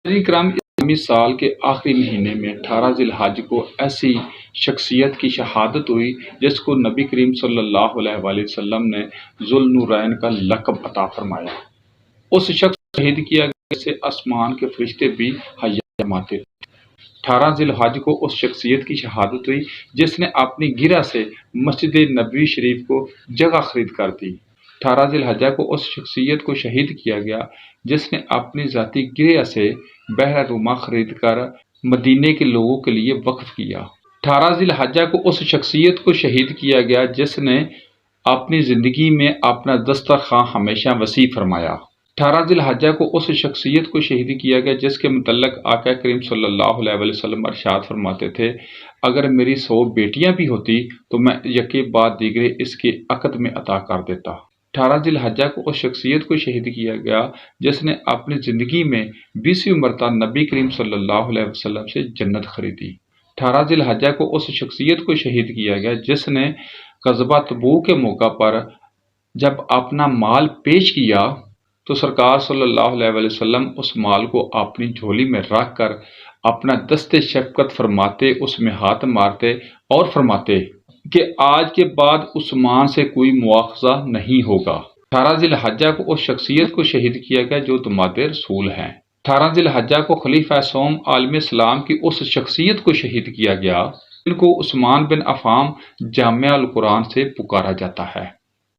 کرام اسلامی سال کے آخری مہینے میں 18 ذی الحج کو ایسی شخصیت کی شہادت ہوئی جس کو نبی کریم صلی اللہ علیہ وآلہ وسلم نے ذو النورین کا لقب عطا فرمایا۔ اس شخص کو شہید کیا گیا جسے آسمان کے فرشتے بھی حیا فرماتے تھے۔ 18 ذی الحج کو اس شخصیت کی شہادت ہوئی جس نے اپنی گرہ سے مسجد نبوی شریف کو جگہ خرید کر دی۔ 18 ذی الحجہ کو اس شخصیت کو شہید کیا گیا جس نے اپنی ذاتی گرہ سے بحر روما خرید کر مدینے کے لوگوں کے لیے وقف کیا۔ 18 ذی الحجہ کو اس شخصیت کو شہید کیا گیا جس نے اپنی زندگی میں اپنا دسترخواں ہمیشہ وسیع فرمایا۔ 18 ذی الحجہ کو اس شخصیت کو شہید کیا گیا جس کے متعلق آقا کریم صلی اللہ علیہ وآلہ وسلم ارشاد فرماتے تھے، اگر میری 100 بیٹیاں بھی ہوتی تو میں یکے بعد دیگرے اس کے عقد میں عطا کر دیتا۔ 18 ذی الحجہ کو اس شخصیت کو شہید کیا گیا جس نے اپنی زندگی میں 20ویں مرتبہ نبی کریم صلی اللہ علیہ وسلم سے جنت خریدی۔ 18 ذی الحجہ کو اس شخصیت کو شہید کیا گیا جس نے غزوہ تبوک کے موقع پر جب اپنا مال پیش کیا تو سرکار صلی اللہ علیہ وآلہ وسلم اس مال کو اپنی جھولی میں رکھ کر اپنا دست شفقت فرماتے، اس میں ہاتھ مارتے اور فرماتے کہ آج کے بعد عثمان سے کوئی مواخذہ نہیں ہوگا۔ 18 ذی الحجہ کو اس شخصیت کو شہید کیا گیا جو داماد رسول ہیں۔ 18 ذی الحجہ کو خلیفہ سوم عالم اسلام کی اس شخصیت کو شہید کیا گیا جن کو عثمان بن عفان جامع القرآن سے پکارا جاتا ہے۔